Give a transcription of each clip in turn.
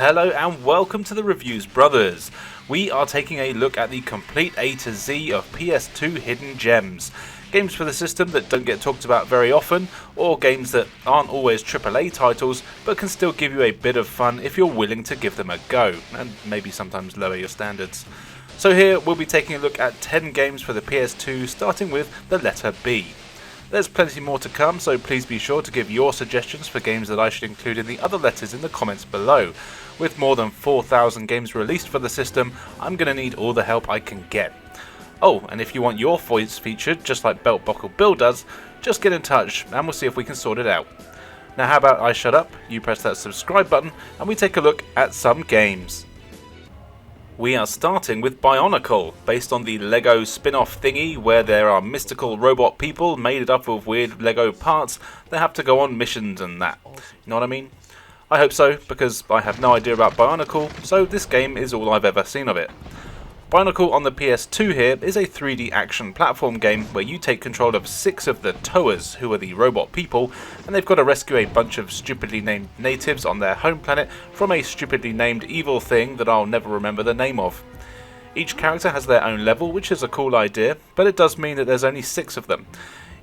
Hello and welcome to the Reviews Brothers. We are taking a look at the complete A to Z of PS2 Hidden Gems. Games for the system that don't get talked about very often, or games that aren't always AAA titles, but can still give you a bit of fun if you're willing to give them a go, and maybe sometimes lower your standards. So here we'll be taking a look at 10 games for the PS2, starting with the letter B. There's plenty more to come, so please be sure to give your suggestions for games that I should include in the other letters in the comments below. With more than 4,000 games released for the system, I'm going to need all the help I can get. Oh, and if you want your voice featured, just like Beltbuckle Bill does, just get in touch and we'll see if we can sort it out. Now how about I shut up, you press that subscribe button, and we take a look at some games. We are starting with Bionicle, based on the Lego spin-off thingy where there are mystical robot people made up of weird Lego parts that have to go on missions and that. You know what I mean? I hope so, because I have no idea about Bionicle, so this game is all I've ever seen of it. Bionicle on the PS2 here is a 3D action platform game where you take control of 6 of the Toas, who are the robot people, and they've got to rescue a bunch of stupidly named natives on their home planet from a stupidly named evil thing that I'll never remember the name of. Each character has their own level, which is a cool idea, but it does mean that there's only 6 of them.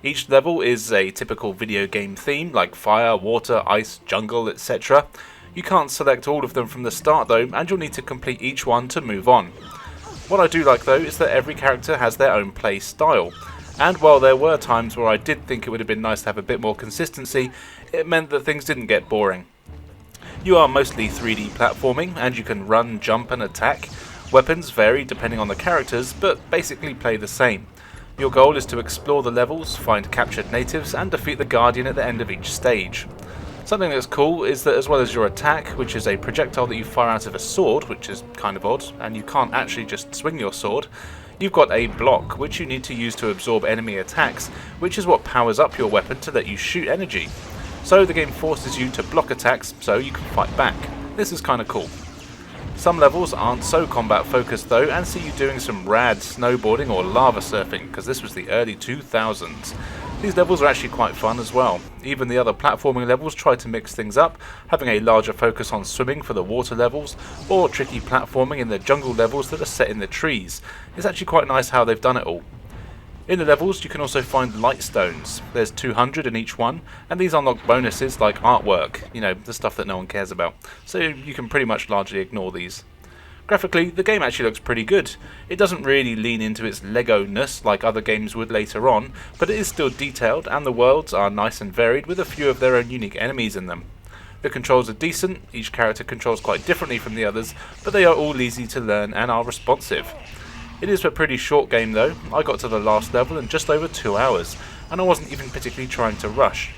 Each level is a typical video game theme, like fire, water, ice, jungle, etc. You can't select all of them from the start though, and you'll need to complete each one to move on. What I do like though is that every character has their own play style, and while there were times where I did think it would have been nice to have a bit more consistency, it meant that things didn't get boring. You are mostly 3D platforming, and you can run, jump and attack. Weapons vary depending on the characters, but basically play the same. Your goal is to explore the levels, find captured natives, and defeat the Guardian at the end of each stage. Something that's cool is that as well as your attack, which is a projectile that you fire out of a sword, which is kind of odd, and you can't actually just swing your sword, you've got a block which you need to use to absorb enemy attacks, which is what powers up your weapon to let you shoot energy. So the game forces you to block attacks so you can fight back. This is kind of cool. Some levels aren't so combat focused though, and see you doing some rad snowboarding or lava surfing, because this was the early 2000s. These levels are actually quite fun as well. Even the other platforming levels try to mix things up, having a larger focus on swimming for the water levels, or tricky platforming in the jungle levels that are set in the trees. It's actually quite nice how they've done it all. In the levels you can also find light stones. There's 200 in each one, and these unlock bonuses like artwork, you know, the stuff that no one cares about, so you can pretty much largely ignore these. Graphically, the game actually looks pretty good. It doesn't really lean into its Lego-ness like other games would later on, but it is still detailed and the worlds are nice and varied with a few of their own unique enemies in them. The controls are decent, each character controls quite differently from the others, but they are all easy to learn and are responsive. It is a pretty short game though. I got to the last level in just over 2 hours, and I wasn't even particularly trying to rush.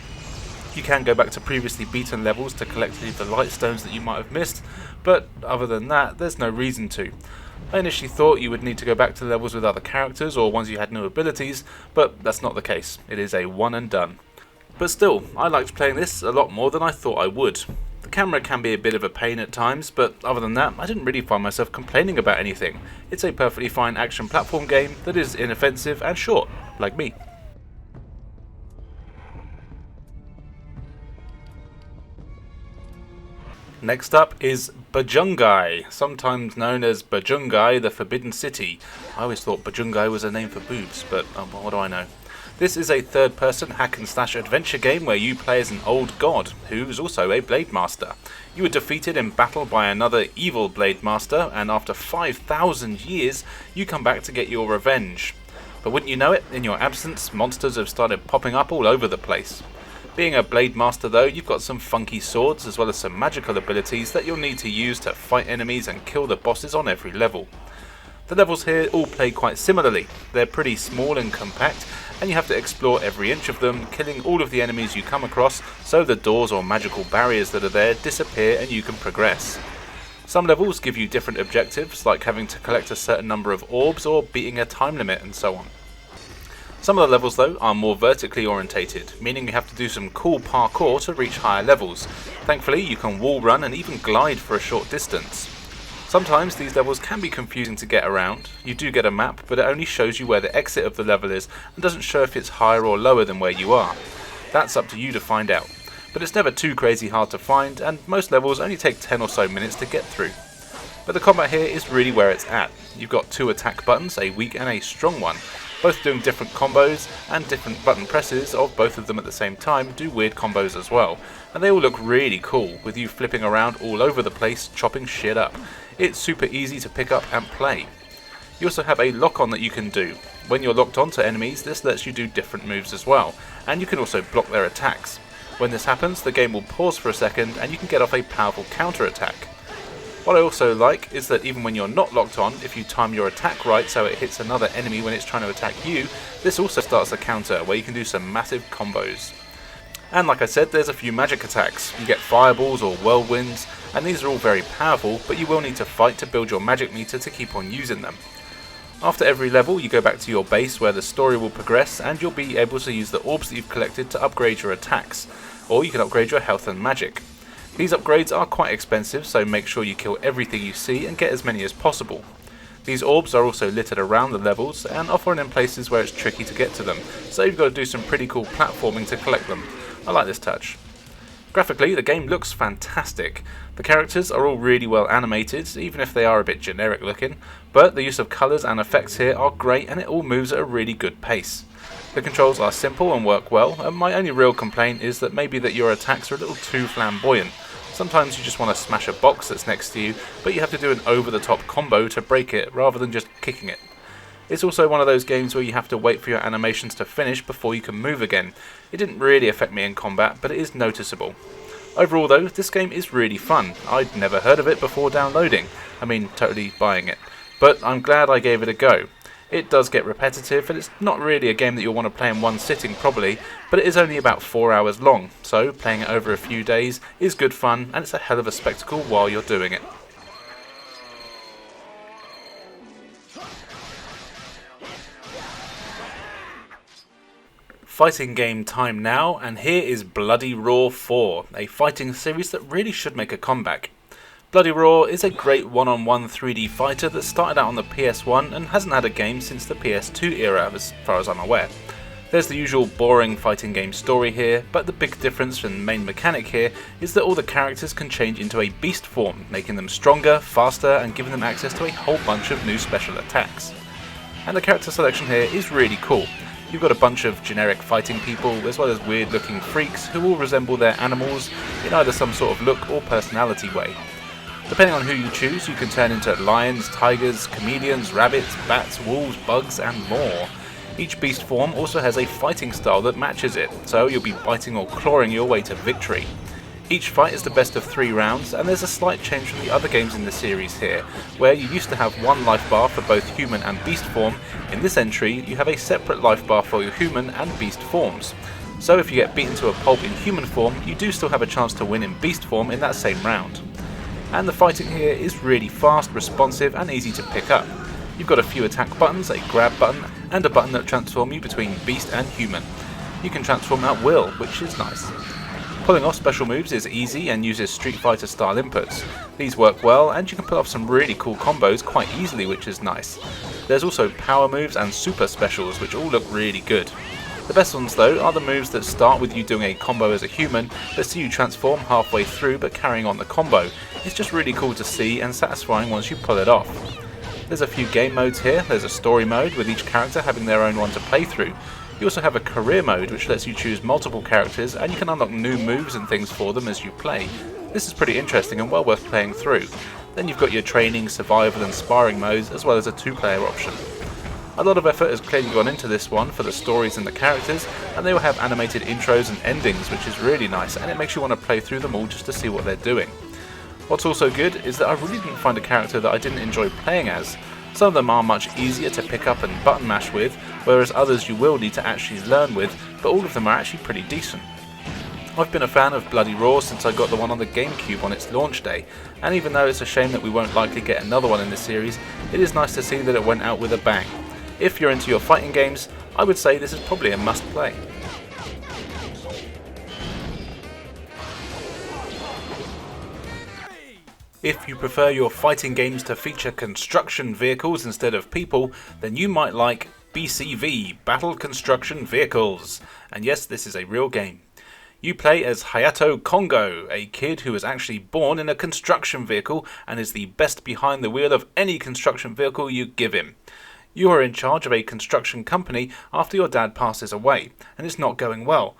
You can go back to previously beaten levels to collect the light stones that you might have missed, but other than that, there's no reason to. I initially thought you would need to go back to levels with other characters or ones you had new abilities, but that's not the case. It is a one and done. But still, I liked playing this a lot more than I thought I would. The camera can be a bit of a pain at times, but other than that, I didn't really find myself complaining about anything. It's a perfectly fine action platform game that is inoffensive and short, like me. Next up is Bujingai, sometimes known as Bujingai, the Forbidden City. I always thought Bujingai was a name for boobs, but what do I know. This is a third-person hack-and-slash adventure game where you play as an old god, who is also a Blade Master. You are defeated in battle by another evil Blade Master, and after 5,000 years, you come back to get your revenge. But wouldn't you know it, in your absence, monsters have started popping up all over the place. Being a Blade Master though, you've got some funky swords as well as some magical abilities that you'll need to use to fight enemies and kill the bosses on every level. The levels here all play quite similarly. They're pretty small and compact, and you have to explore every inch of them, killing all of the enemies you come across so the doors or magical barriers that are there disappear and you can progress. Some levels give you different objectives, like having to collect a certain number of orbs or beating a time limit and so on. Some of the levels though are more vertically orientated, meaning you have to do some cool parkour to reach higher levels. Thankfully you can wall run and even glide for a short distance. Sometimes these levels can be confusing to get around. You do get a map, but it only shows you where the exit of the level is and doesn't show if it's higher or lower than where you are. That's up to you to find out. but it's never too crazy hard to find, and most levels only take 10 or so minutes to get through. But the combat here is really where it's at. You've got two attack buttons, a weak and a strong one, both doing different combos, and different button presses of both of them at the same time do weird combos as well. And they all look really cool, with you flipping around all over the place, chopping shit up. It's super easy to pick up and play. You also have a lock-on that you can do. When you're locked onto enemies, this lets you do different moves as well, and you can also block their attacks. When this happens, the game will pause for a second and you can get off a powerful counter-attack. What I also like is that even when you're not locked on, if you time your attack right so it hits another enemy when it's trying to attack you, this also starts a counter where you can do some massive combos. And like I said, there's a few magic attacks. You get fireballs or whirlwinds, and these are all very powerful, but you will need to fight to build your magic meter to keep on using them. After every level, you go back to your base where the story will progress, and you'll be able to use the orbs that you've collected to upgrade your attacks, or you can upgrade your health and magic. These upgrades are quite expensive, so make sure you kill everything you see and get as many as possible. These orbs are also littered around the levels and often in places where it's tricky to get to them, so you've got to do some pretty cool platforming to collect them. I like this touch. Graphically, the game looks fantastic. The characters are all really well animated, even if they are a bit generic looking, but the use of colours and effects here are great and it all moves at a really good pace. The controls are simple and work well, and my only real complaint is that maybe that your attacks are a little too flamboyant. Sometimes you just want to smash a box that's next to you, but you have to do an over-the-top combo to break it rather than just kicking it. It's also one of those games where you have to wait for your animations to finish before you can move again. It didn't really affect me in combat, but it is noticeable. Overall though, this game is really fun. I'd never heard of it before downloading. I mean, totally buying it. But I'm glad I gave it a go. It does get repetitive, and it's not really a game that you'll want to play in one sitting probably, but it is only about 4 hours long, so playing it over a few days is good fun, and it's a hell of a spectacle while you're doing it. Fighting game time now, and here is Bloody Roar 4, a fighting series that really should make a comeback. Bloody Roar is a great one-on-one 3D fighter that started out on the PS1 and hasn't had a game since the PS2 era as far as I'm aware. There's the usual boring fighting game story here, but the big difference from the main mechanic here is that all the characters can change into a beast form, making them stronger, faster, and giving them access to a whole bunch of new special attacks. And the character selection here is really cool. You've got a bunch of generic fighting people, as well as weird looking freaks who all resemble their animals in either some sort of look or personality way. Depending on who you choose, you can turn into lions, tigers, chameleons, rabbits, bats, wolves, bugs, and more. Each beast form also has a fighting style that matches it, so you'll be biting or clawing your way to victory. Each fight is the best of 3 rounds, and there's a slight change from the other games in the series here, where you used to have one life bar for both human and beast form. In this entry, you have a separate life bar for your human and beast forms. So if you get beaten to a pulp in human form, you do still have a chance to win in beast form in that same round. And the fighting here is really fast, responsive, and easy to pick up. You've got a few attack buttons, a grab button, and a button that transforms you between beast and human. You can transform at will, which is nice. Pulling off special moves is easy and uses Street Fighter style inputs. These work well, and you can pull off some really cool combos quite easily, which is nice. There's also power moves and super specials, which all look really good. The best ones though are the moves that start with you doing a combo as a human, but see you transform halfway through but carrying on the combo. It's just really cool to see and satisfying once you pull it off. There's a few game modes here. There's a story mode with each character having their own one to play through. You also have a career mode which lets you choose multiple characters and you can unlock new moves and things for them as you play. This is pretty interesting and well worth playing through. Then you've got your training, survival and sparring modes as well as a 2-player option. A lot of effort has clearly gone into this one for the stories and the characters, and they will have animated intros and endings, which is really nice, and it makes you want to play through them all just to see what they're doing. What's also good is that I really didn't find a character that I didn't enjoy playing as. Some of them are much easier to pick up and button mash with, whereas others you will need to actually learn with, but all of them are actually pretty decent. I've been a fan of Bloody Roar since I got the one on the GameCube on its launch day, and even though it's a shame that we won't likely get another one in this series, it is nice to see that it went out with a bang. If you're into your fighting games, I would say this is probably a must-play. If you prefer your fighting games to feature construction vehicles instead of people, then you might like BCV, Battle Construction Vehicles. And yes, this is a real game. You play as Hayato Kongo, a kid who was actually born in a construction vehicle and is the best behind the wheel of any construction vehicle you give him. You are in charge of a construction company after your dad passes away, and it's not going well.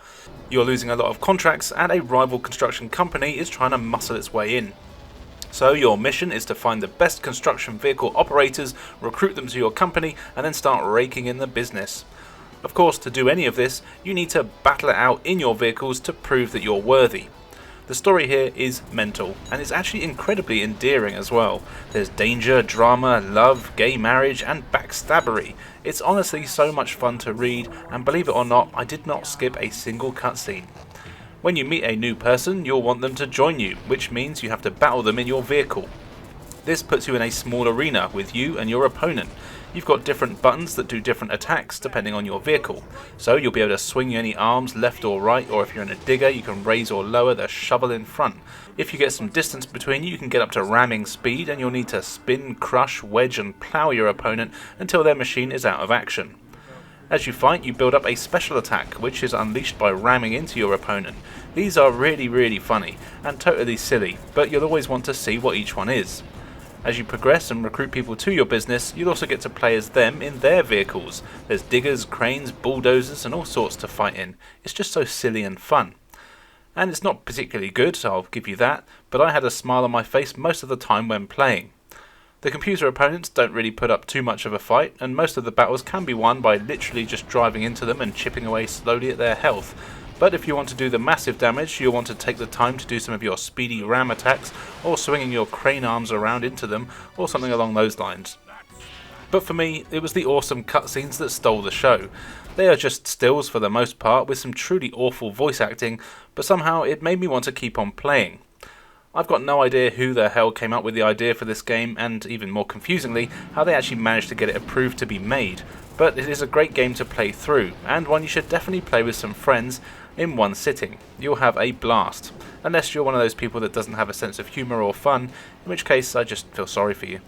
You're losing a lot of contracts, and a rival construction company is trying to muscle its way in. So your mission is to find the best construction vehicle operators, recruit them to your company, and then start raking in the business. Of course, to do any of this, you need to battle it out in your vehicles to prove that you're worthy. The story here is mental, and it's actually incredibly endearing as well. There's danger, drama, love, gay marriage, and backstabbery. It's honestly so much fun to read, and believe it or not, I did not skip a single cutscene. When you meet a new person, you'll want them to join you, which means you have to battle them in your vehicle. This puts you in a small arena with you and your opponent. You've got different buttons that do different attacks depending on your vehicle, so you'll be able to swing any arms left or right, or if you're in a digger you can raise or lower the shovel in front. If you get some distance between you, you can get up to ramming speed, and you'll need to spin, crush, wedge and plough your opponent until their machine is out of action. As you fight, you build up a special attack, which is unleashed by ramming into your opponent. These are really funny, and totally silly, but you'll always want to see what each one is. As you progress and recruit people to your business, you'll also get to play as them in their vehicles. There's diggers, cranes, bulldozers and all sorts to fight in. It's just so silly and fun. And it's not particularly good, so I'll give you that, but I had a smile on my face most of the time when playing. The computer opponents don't really put up too much of a fight, and most of the battles can be won by literally just driving into them and chipping away slowly at their health. But if you want to do the massive damage, you'll want to take the time to do some of your speedy ram attacks, or swinging your crane arms around into them, or something along those lines. But for me, it was the awesome cutscenes that stole the show. They are just stills for the most part, with some truly awful voice acting, but somehow it made me want to keep on playing. I've got no idea who the hell came up with the idea for this game, and even more confusingly, how they actually managed to get it approved to be made. But it is a great game to play through, and one you should definitely play with some friends in one sitting. You'll have a blast. Unless you're one of those people that doesn't have a sense of humour or fun, in which case I just feel sorry for you.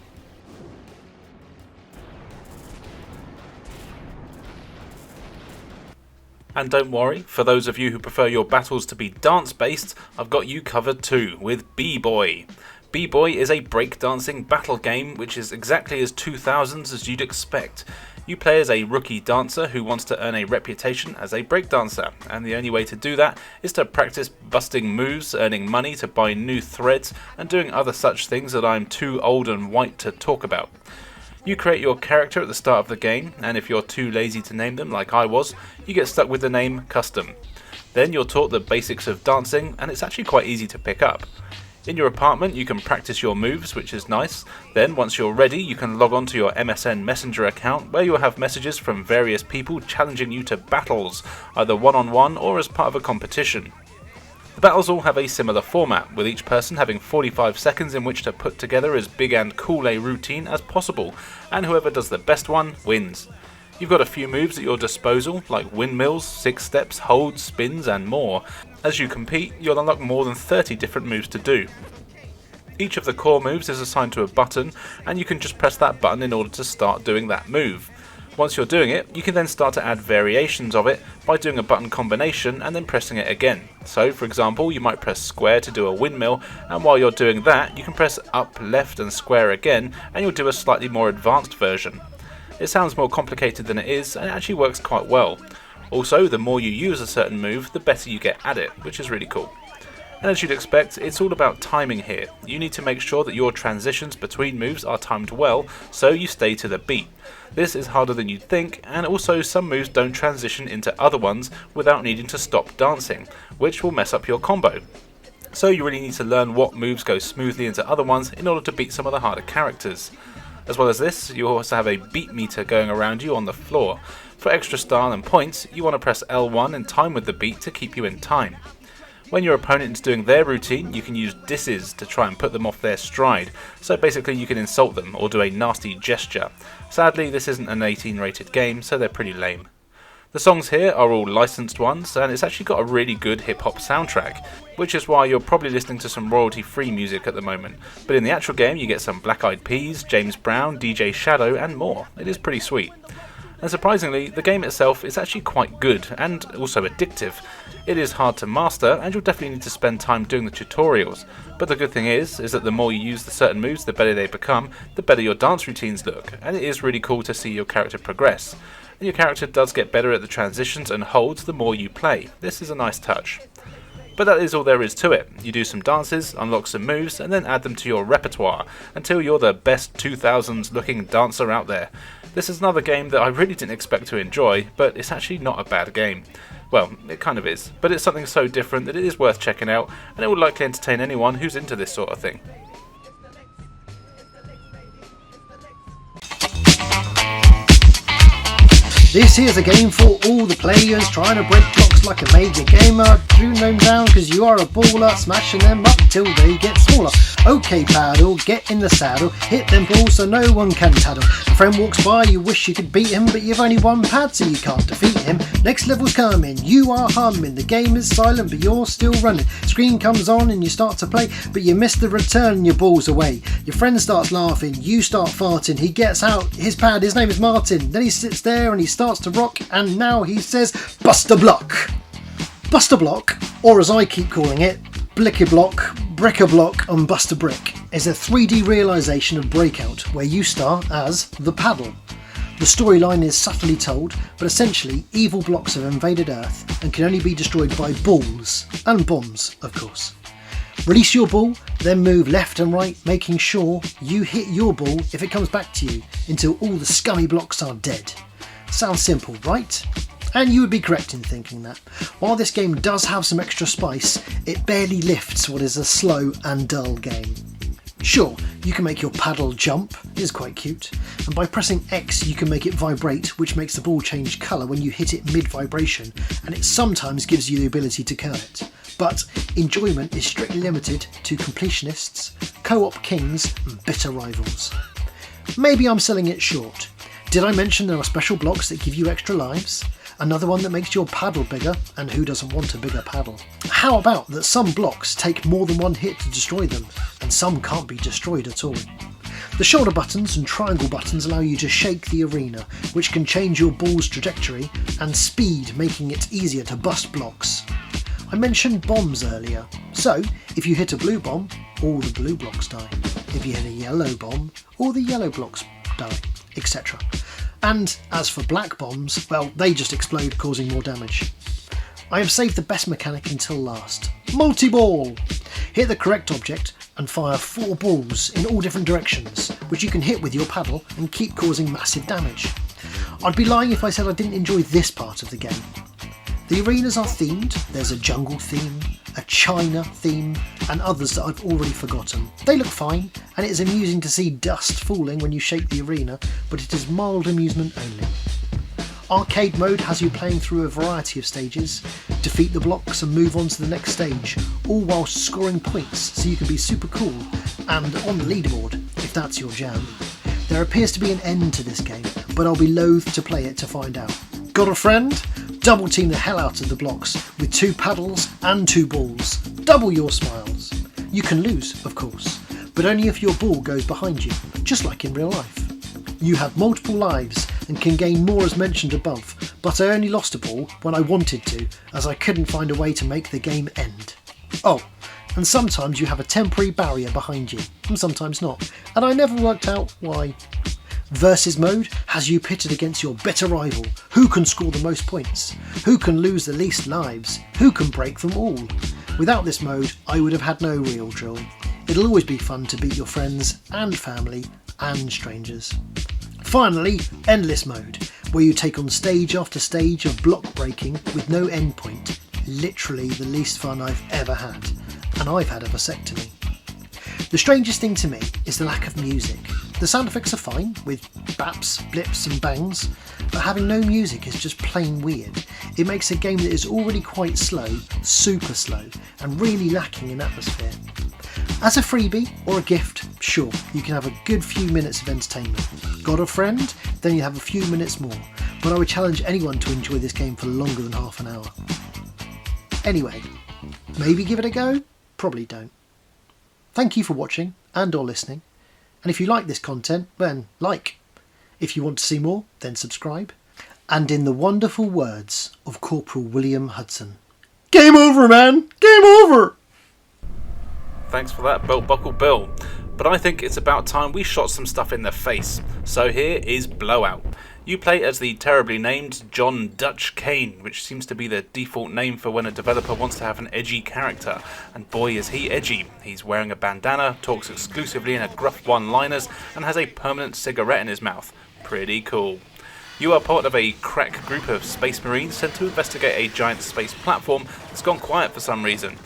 And don't worry, for those of you who prefer your battles to be dance-based, I've got you covered too, with B-Boy. B-Boy is a breakdancing battle game which is exactly as 2000s as you'd expect. You play as a rookie dancer who wants to earn a reputation as a breakdancer, and the only way to do that is to practice busting moves, earning money to buy new threads, and doing other such things that I'm too old and white to talk about. You create your character at the start of the game, and if you're too lazy to name them like I was, you get stuck with the name Custom. Then you're taught the basics of dancing, and it's actually quite easy to pick up. In your apartment you can practice your moves, which is nice. Then once you're ready you can log on to your MSN Messenger account, where you'll have messages from various people challenging you to battles, either one-on-one or as part of a competition. The battles all have a similar format, with each person having 45 seconds in which to put together as big and cool a routine as possible, and whoever does the best one wins. You've got a few moves at your disposal, like windmills, 6 steps, holds, spins and more. As you compete, you'll unlock more than 30 different moves to do. Each of the core moves is assigned to a button, and you can just press that button in order to start doing that move. Once you're doing it, you can then start to add variations of it by doing a button combination and then pressing it again. So for example, you might press square to do a windmill, and while you're doing that you can press up, left and square again, and you'll do a slightly more advanced version. It sounds more complicated than it is, and it actually works quite well. Also, the more you use a certain move, the better you get at it, which is really cool. And as you'd expect, it's all about timing here. You need to make sure that your transitions between moves are timed well, so you stay to the beat. This is harder than you'd think, and also some moves don't transition into other ones without needing to stop dancing, which will mess up your combo. So you really need to learn what moves go smoothly into other ones in order to beat some of the harder characters. As well as this, you also have a beat meter going around you on the floor. For extra style and points, you want to press L1 in time with the beat to keep you in time. When your opponent is doing their routine, you can use disses to try and put them off their stride, so basically you can insult them or do a nasty gesture. Sadly, this isn't an 18 rated game, so they're pretty lame. The songs here are all licensed ones, and it's actually got a really good hip-hop soundtrack, which is why you're probably listening to some royalty-free music at the moment. But in the actual game you get some Black Eyed Peas, James Brown, DJ Shadow and more. It is pretty sweet. and surprisingly, the game itself is actually quite good, and also addictive. It is hard to master, and you'll definitely need to spend time doing the tutorials, but the good thing is that the more you use the certain moves, the better they become, the better your dance routines look, and it is really cool to see your character progress. And your character does get better at the transitions and holds the more you play. This is a nice touch. But that is all there is to it. You do some dances, unlock some moves, and then add them to your repertoire, until you're the best 2000s looking dancer out there. This is another game that I really didn't expect to enjoy, but it's actually not a bad game. Well, it kind of is, but it's something so different that it is worth checking out, and it will likely entertain anyone who's into this sort of thing. This here's a game for all the players trying to break blocks like a major gamer. Tune them down cause you are a baller, smashing them up till they get smaller. Okay paddle, get in the saddle, hit them balls so no one can taddle. A friend walks by, you wish you could beat him, but you've only one pad so you can't defeat him. Next level's coming, you are humming, the game is silent but you're still running. Screen comes on and you start to play, but you miss the return and your ball's away. Your friend starts laughing, you start farting, he gets out his pad, his name is Martin. Then he sits there and he starts to rock, and now he says, Buster Block. Buster Block, or as I keep calling it, Blicky Block, Bricker Block and Buster Brick, is a 3D realisation of Breakout where you star as the paddle. The storyline is subtly told, but essentially evil blocks have invaded Earth and can only be destroyed by balls, and bombs of course. Release your ball, then move left and right, making sure you hit your ball if it comes back to you until all the scummy blocks are dead. Sounds simple, right? And you would be correct in thinking that. While this game does have some extra spice, it barely lifts what is a slow and dull game. Sure, you can make your paddle jump, it is quite cute, and by pressing X you can make it vibrate, which makes the ball change colour when you hit it mid-vibration, and it sometimes gives you the ability to curl it. But enjoyment is strictly limited to completionists, co-op kings and bitter rivals. Maybe I'm selling it short. Did I mention there are special blocks that give you extra lives? Another one that makes your paddle bigger, and who doesn't want a bigger paddle? How about that some blocks take more than one hit to destroy them, and some can't be destroyed at all? The shoulder buttons and triangle buttons allow you to shake the arena, which can change your ball's trajectory and speed, making it easier to bust blocks. I mentioned bombs earlier, so if you hit a blue bomb, all the blue blocks die. If you hit a yellow bomb, all the yellow blocks die, etc. And as for black bombs, well, they just explode, causing more damage. I have saved the best mechanic until last. Multi-ball! Hit the correct object and fire 4 balls in all different directions, which you can hit with your paddle and keep causing massive damage. I'd be lying if I said I didn't enjoy this part of the game. The arenas are themed, there's a jungle theme, a China theme, and others that I've already forgotten. They look fine, and it is amusing to see dust falling when you shake the arena, but it is mild amusement only. Arcade mode has you playing through a variety of stages, defeat the blocks and move on to the next stage, all whilst scoring points so you can be super cool and on the leaderboard, if that's your jam. There appears to be an end to this game, but I'll be loath to play it to find out. Got a friend? Double team the hell out of the blocks with 2 paddles and 2 balls. Double your smiles. You can lose, of course, but only if your ball goes behind you, just like in real life. You have multiple lives and can gain more as mentioned above, but I only lost a ball when I wanted to, as I couldn't find a way to make the game end. Oh, and sometimes you have a temporary barrier behind you, and sometimes not, and I never worked out why. Versus mode has you pitted against your bitter rival. Who can score the most points? Who can lose the least lives? Who can break them all? Without this mode, I would have had no real joy. It'll always be fun to beat your friends and family and strangers. Finally, endless mode, where you take on stage after stage of block breaking with no end point. Literally the least fun I've ever had, and I've had a vasectomy. The strangest thing to me is the lack of music. The sound effects are fine, with baps, blips and bangs, but having no music is just plain weird. It makes a game that is already quite slow, super slow, and really lacking in atmosphere. As a freebie or a gift, sure, you can have a good few minutes of entertainment. Got a friend? Then you have a few minutes more, but I would challenge anyone to enjoy this game for longer than half an hour. Anyway, maybe give it a go? Probably don't. Thank you for watching and or listening, and if you like this content, then like. If you want to see more, then subscribe. And in the wonderful words of Corporal William Hudson, game over, man! Game over! Thanks for that, Beltbuckle Bill. But I think it's about time we shot some stuff in the face. So here is Blowout. You play as the terribly named John Dutch Kane, which seems to be the default name for when a developer wants to have an edgy character. And boy is he edgy. He's wearing a bandana, talks exclusively in a gruff one-liners, and has a permanent cigarette in his mouth. Pretty cool. You are part of a crack group of space marines sent to investigate a giant space platform that's gone quiet for some reason.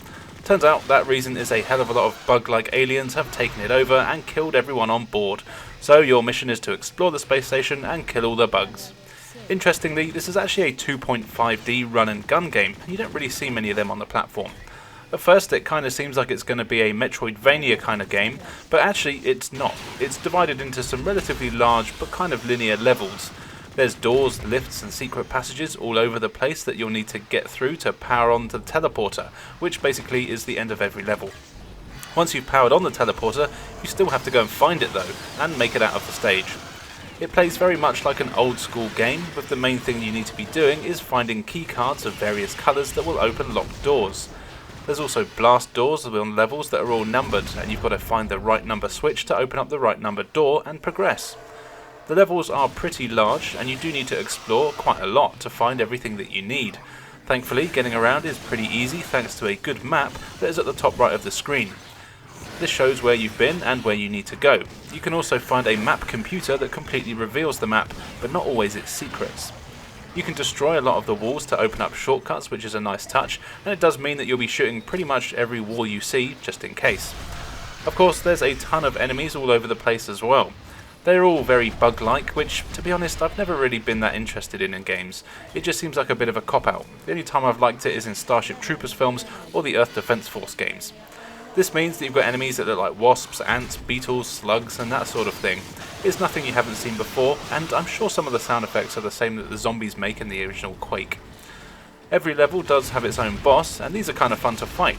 Turns out that reason is a hell of a lot of bug-like aliens have taken it over and killed everyone on board. So your mission is to explore the space station and kill all the bugs. Interestingly, this is actually a 2.5D run and gun game, and you don't really see many of them on the platform. At first it kind of seems like it's going to be a Metroidvania kind of game, but actually it's not. It's divided into some relatively large but kind of linear levels. There's doors, lifts and secret passages all over the place that you'll need to get through to power on to the teleporter, which basically is the end of every level. Once you've powered on the teleporter, you still have to go and find it though, and make it out of the stage. It plays very much like an old school game, with the main thing you need to be doing is finding key cards of various colours that will open locked doors. There's also blast doors on levels that are all numbered, and you've got to find the right number switch to open up the right number door and progress. The levels are pretty large, and you do need to explore quite a lot to find everything that you need. Thankfully, getting around is pretty easy thanks to a good map that is at the top right of the screen. This shows where you've been and where you need to go. You can also find a map computer that completely reveals the map, but not always its secrets. You can destroy a lot of the walls to open up shortcuts, which is a nice touch, and it does mean that you'll be shooting pretty much every wall you see, just in case. Of course, there's a ton of enemies all over the place as well. They're all very bug-like, which, to be honest, I've never really been that interested in games. It just seems like a bit of a cop-out. The only time I've liked it is in Starship Troopers films or the Earth Defense Force games. This means that you've got enemies that look like wasps, ants, beetles, slugs and that sort of thing. It's nothing you haven't seen before, and I'm sure some of the sound effects are the same that the zombies make in the original Quake. Every level does have its own boss, and these are kind of fun to fight.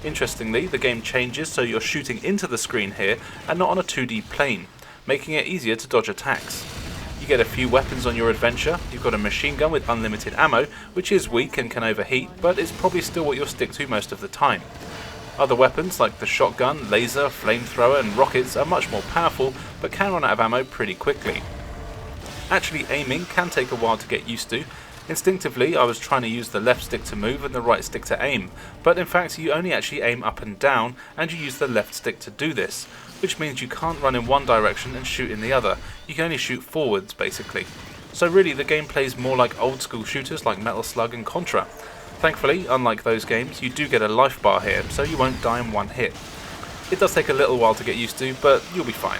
Interestingly, the game changes so you're shooting into the screen here and not on a 2D plane, making it easier to dodge attacks. You get a few weapons on your adventure. You've got a machine gun with unlimited ammo, which is weak and can overheat, but it's probably still what you'll stick to most of the time. Other weapons like the shotgun, laser, flamethrower and rockets are much more powerful, but can run out of ammo pretty quickly. Actually aiming can take a while to get used to. Instinctively I was trying to use the left stick to move and the right stick to aim, but in fact you only actually aim up and down, and you use the left stick to do this, which means you can't run in one direction and shoot in the other. You can only shoot forwards basically. So really the game plays more like old school shooters like Metal Slug and Contra. Thankfully, unlike those games, you do get a life bar here, so you won't die in one hit. It does take a little while to get used to, but you'll be fine.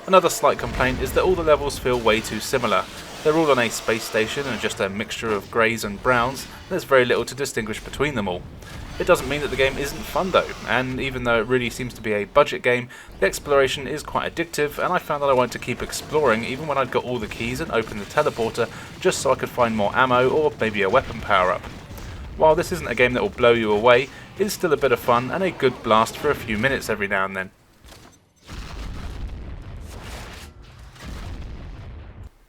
Another slight complaint is that all the levels feel way too similar. They're all on a space station and just a mixture of greys and browns. There's very little to distinguish between them all. It doesn't mean that the game isn't fun though, and even though it really seems to be a budget game, the exploration is quite addictive, and I found that I wanted to keep exploring even when I'd got all the keys and opened the teleporter, just so I could find more ammo or maybe a weapon power-up. While this isn't a game that will blow you away, it is still a bit of fun and a good blast for a few minutes every now and then.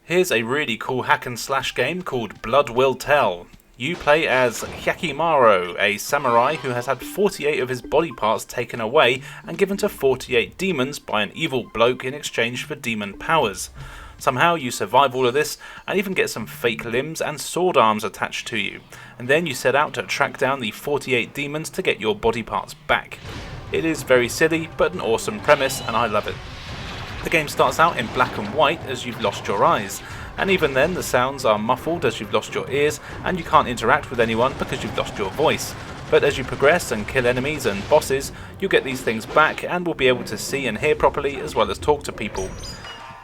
Here's a really cool hack and slash game called Blood Will Tell. You play as Hyakimaro, a samurai who has had 48 of his body parts taken away and given to 48 demons by an evil bloke in exchange for demon powers. Somehow you survive all of this and even get some fake limbs and sword arms attached to you, and then you set out to track down the 48 demons to get your body parts back. It is very silly but an awesome premise, and I love it. The game starts out in black and white as you've lost your eyes, and even then the sounds are muffled as you've lost your ears and you can't interact with anyone because you've lost your voice. But as you progress and kill enemies and bosses, you'll get these things back and will be able to see and hear properly as well as talk to people.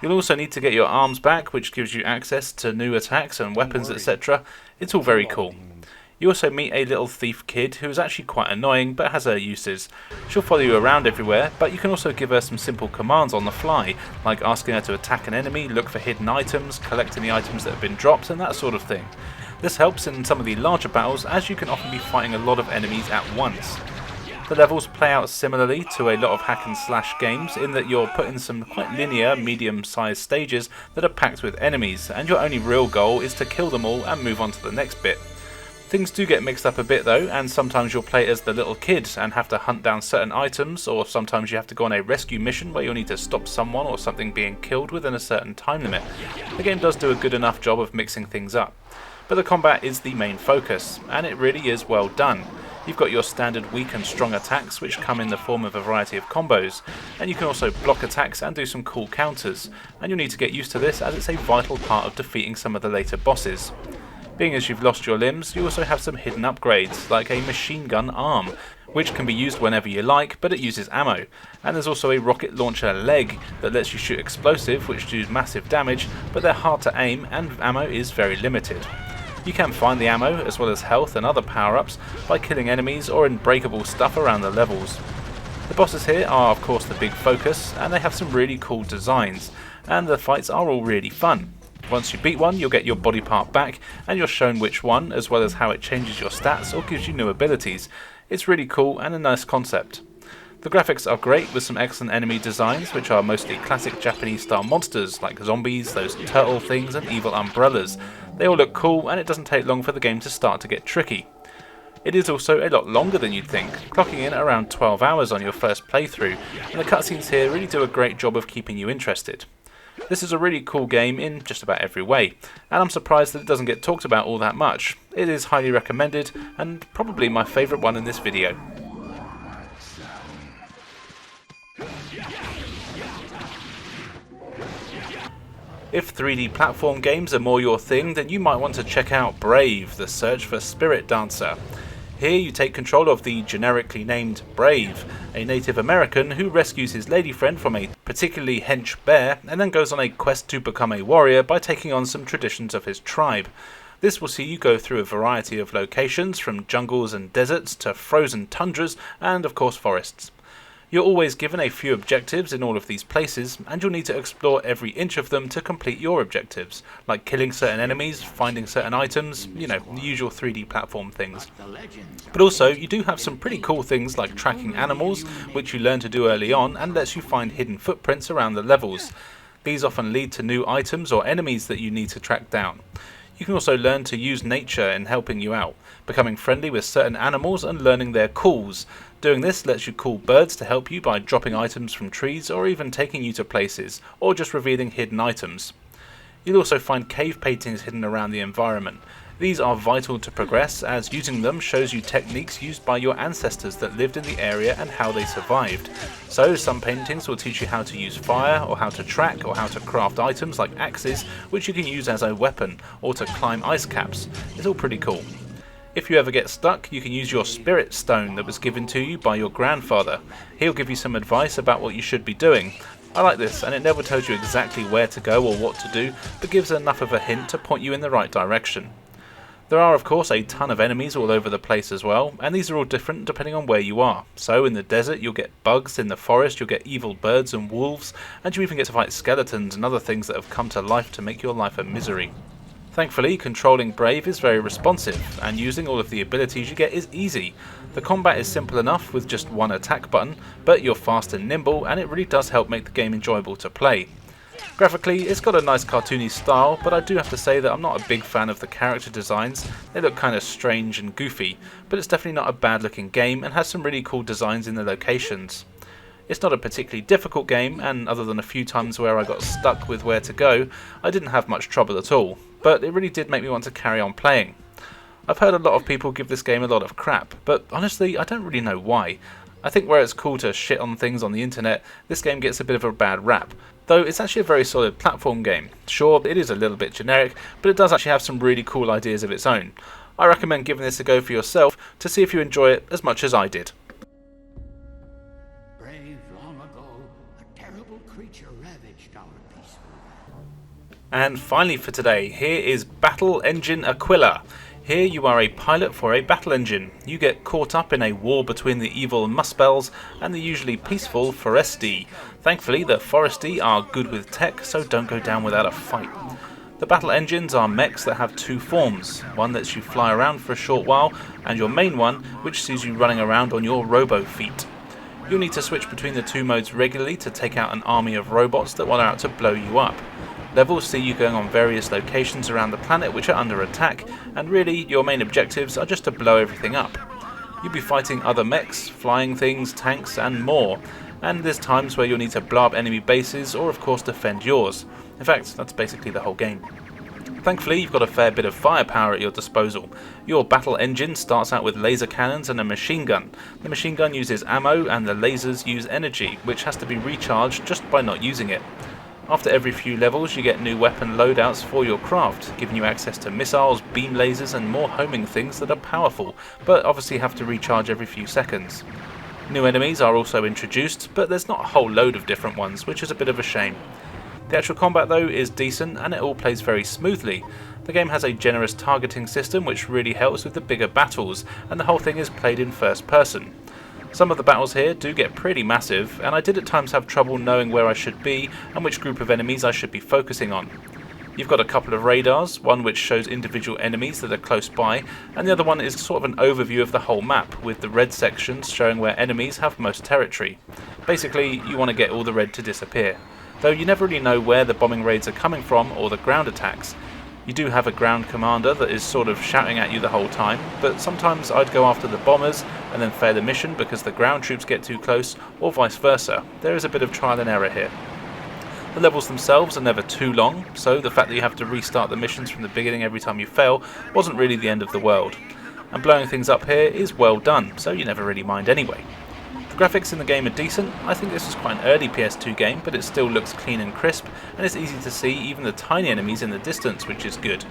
You'll also need to get your arms back, which gives you access to new attacks and weapons, etc. It's all very cool. You also meet a little thief kid who is actually quite annoying but has her uses. She'll follow you around everywhere, but you can also give her some simple commands on the fly, like asking her to attack an enemy, look for hidden items, collect any items that have been dropped and that sort of thing. This helps in some of the larger battles as you can often be fighting a lot of enemies at once. The levels play out similarly to a lot of hack and slash games in that you're put in some quite linear, medium-sized stages that are packed with enemies, and your only real goal is to kill them all and move on to the next bit. Things do get mixed up a bit though, and sometimes you'll play as the little kid and have to hunt down certain items, or sometimes you have to go on a rescue mission where you'll need to stop someone or something being killed within a certain time limit. The game does do a good enough job of mixing things up. But the combat is the main focus, and it really is well done. You've got your standard weak and strong attacks, which come in the form of a variety of combos, and you can also block attacks and do some cool counters, and you'll need to get used to this as it's a vital part of defeating some of the later bosses. Being as you've lost your limbs, you also have some hidden upgrades, like a machine gun arm, which can be used whenever you like, but it uses ammo. And there's also a rocket launcher leg that lets you shoot explosive, which do massive damage, but they're hard to aim and ammo is very limited. You can find the ammo, as well as health and other power-ups, by killing enemies or in breakable stuff around the levels. The bosses here are of course the big focus, and they have some really cool designs, and the fights are all really fun. Once you beat one, you'll get your body part back, and you're shown which one, as well as how it changes your stats or gives you new abilities. It's really cool and a nice concept. The graphics are great, with some excellent enemy designs, which are mostly classic Japanese style monsters like zombies, those turtle things and evil umbrellas. They all look cool, and it doesn't take long for the game to start to get tricky. It is also a lot longer than you'd think, clocking in around 12 hours on your first playthrough, and the cutscenes here really do a great job of keeping you interested. This is a really cool game in just about every way, and I'm surprised that it doesn't get talked about all that much. It is highly recommended, and probably my favourite one in this video. If 3D platform games are more your thing, then you might want to check out Brave, the Search for Spirit Dancer. Here you take control of the generically named Brave, a Native American who rescues his lady friend from a particularly hench bear and then goes on a quest to become a warrior by taking on some traditions of his tribe. This will see you go through a variety of locations, from jungles and deserts to frozen tundras and of course forests. You're always given a few objectives in all of these places, and you'll need to explore every inch of them to complete your objectives, like killing certain enemies, finding certain items, you know, the usual 3D platform things. But also, you do have some pretty cool things like tracking animals, which you learn to do early on and lets you find hidden footprints around the levels. These often lead to new items or enemies that you need to track down. You can also learn to use nature in helping you out, becoming friendly with certain animals and learning their calls. Doing this lets you call birds to help you by dropping items from trees or even taking you to places, or just revealing hidden items. You'll also find cave paintings hidden around the environment. These are vital to progress, as using them shows you techniques used by your ancestors that lived in the area and how they survived. So some paintings will teach you how to use fire, or how to track, or how to craft items like axes, which you can use as a weapon, or to climb ice caps. It's all pretty cool. If you ever get stuck, you can use your spirit stone that was given to you by your grandfather. He'll give you some advice about what you should be doing. I like this, and it never tells you exactly where to go or what to do, but gives enough of a hint to point you in the right direction. There are of course a ton of enemies all over the place as well, and these are all different depending on where you are. So in the desert you'll get bugs, in the forest you'll get evil birds and wolves, and you even get to fight skeletons and other things that have come to life to make your life a misery. Thankfully, controlling Brave is very responsive, and using all of the abilities you get is easy. The combat is simple enough with just one attack button, but you're fast and nimble, and it really does help make the game enjoyable to play. Graphically, it's got a nice cartoony style, but I do have to say that I'm not a big fan of the character designs. They look kind of strange and goofy, but it's definitely not a bad looking game and has some really cool designs in the locations. It's not a particularly difficult game, and other than a few times where I got stuck with where to go, I didn't have much trouble at all, but it really did make me want to carry on playing. I've heard a lot of people give this game a lot of crap, but honestly I don't really know why. I think where it's cool to shit on things on the internet, this game gets a bit of a bad rap, though it's actually a very solid platform game. Sure, it is a little bit generic, but it does actually have some really cool ideas of its own. I recommend giving this a go for yourself to see if you enjoy it as much as I did. And finally for today, here is Battle Engine Aquila. Here you are a pilot for a battle engine. You get caught up in a war between the evil Muspels and the usually peaceful Foresti. Thankfully the Foresti are good with tech, so don't go down without a fight. The battle engines are mechs that have two forms. One lets you fly around for a short while, and your main one, which sees you running around on your robo feet. You'll need to switch between the two modes regularly to take out an army of robots that will are out to blow you up. Levels see you going on various locations around the planet which are under attack, and really your main objectives are just to blow everything up. You'll be fighting other mechs, flying things, tanks and more, and there's times where you'll need to blow up enemy bases or of course defend yours. In fact, that's basically the whole game. Thankfully, you've got a fair bit of firepower at your disposal. Your battle engine starts out with laser cannons and a machine gun. The machine gun uses ammo and the lasers use energy, which has to be recharged just by not using it. After every few levels you get new weapon loadouts for your craft, giving you access to missiles, beam lasers and more homing things that are powerful, but obviously have to recharge every few seconds. New enemies are also introduced, but there's not a whole load of different ones, which is a bit of a shame. The actual combat though is decent and it all plays very smoothly. The game has a generous targeting system which really helps with the bigger battles, and the whole thing is played in first person. Some of the battles here do get pretty massive, and I did at times have trouble knowing where I should be and which group of enemies I should be focusing on. You've got a couple of radars, one which shows individual enemies that are close by, and the other one is sort of an overview of the whole map, with the red sections showing where enemies have most territory. Basically, you want to get all the red to disappear, though you never really know where the bombing raids are coming from or the ground attacks. You do have a ground commander that is sort of shouting at you the whole time, but sometimes I'd go after the bombers and then fail the mission because the ground troops get too close, or vice versa. There is a bit of trial and error here. The levels themselves are never too long, so the fact that you have to restart the missions from the beginning every time you fail wasn't really the end of the world. And blowing things up here is well done, so you never really mind anyway. The graphics in the game are decent. I think this was quite an early PS2 game, but it still looks clean and crisp, and it's easy to see even the tiny enemies in the distance, which is good.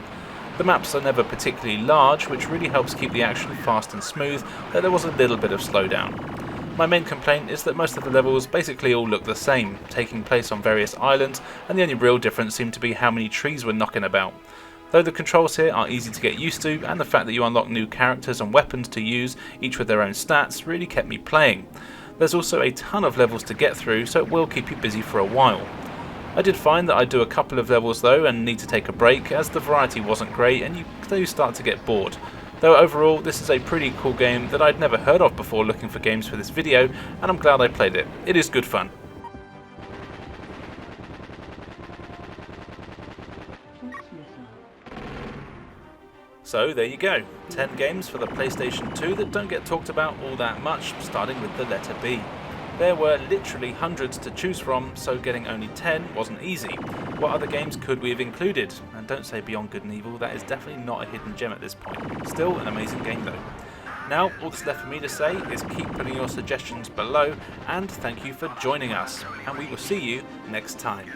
The maps are never particularly large, which really helps keep the action fast and smooth, though there was a little bit of slowdown. My main complaint is that most of the levels basically all look the same, taking place on various islands, and the only real difference seemed to be how many trees were knocking about. Though the controls here are easy to get used to, and the fact that you unlock new characters and weapons to use, each with their own stats, really kept me playing. There's also a ton of levels to get through, so it will keep you busy for a while. I did find that I do a couple of levels though and need to take a break, as the variety wasn't great and you do start to get bored. Though overall this is a pretty cool game that I'd never heard of before looking for games for this video, and I'm glad I played it. It is good fun. So there you go, 10 games for the PlayStation 2 that don't get talked about all that much, starting with the letter B. There were literally hundreds to choose from, so getting only 10 wasn't easy. What other games could we have included? And don't say Beyond Good and Evil, that is definitely not a hidden gem at this point. Still an amazing game though. Now, all that's left for me to say is keep putting your suggestions below, and thank you for joining us, and we will see you next time.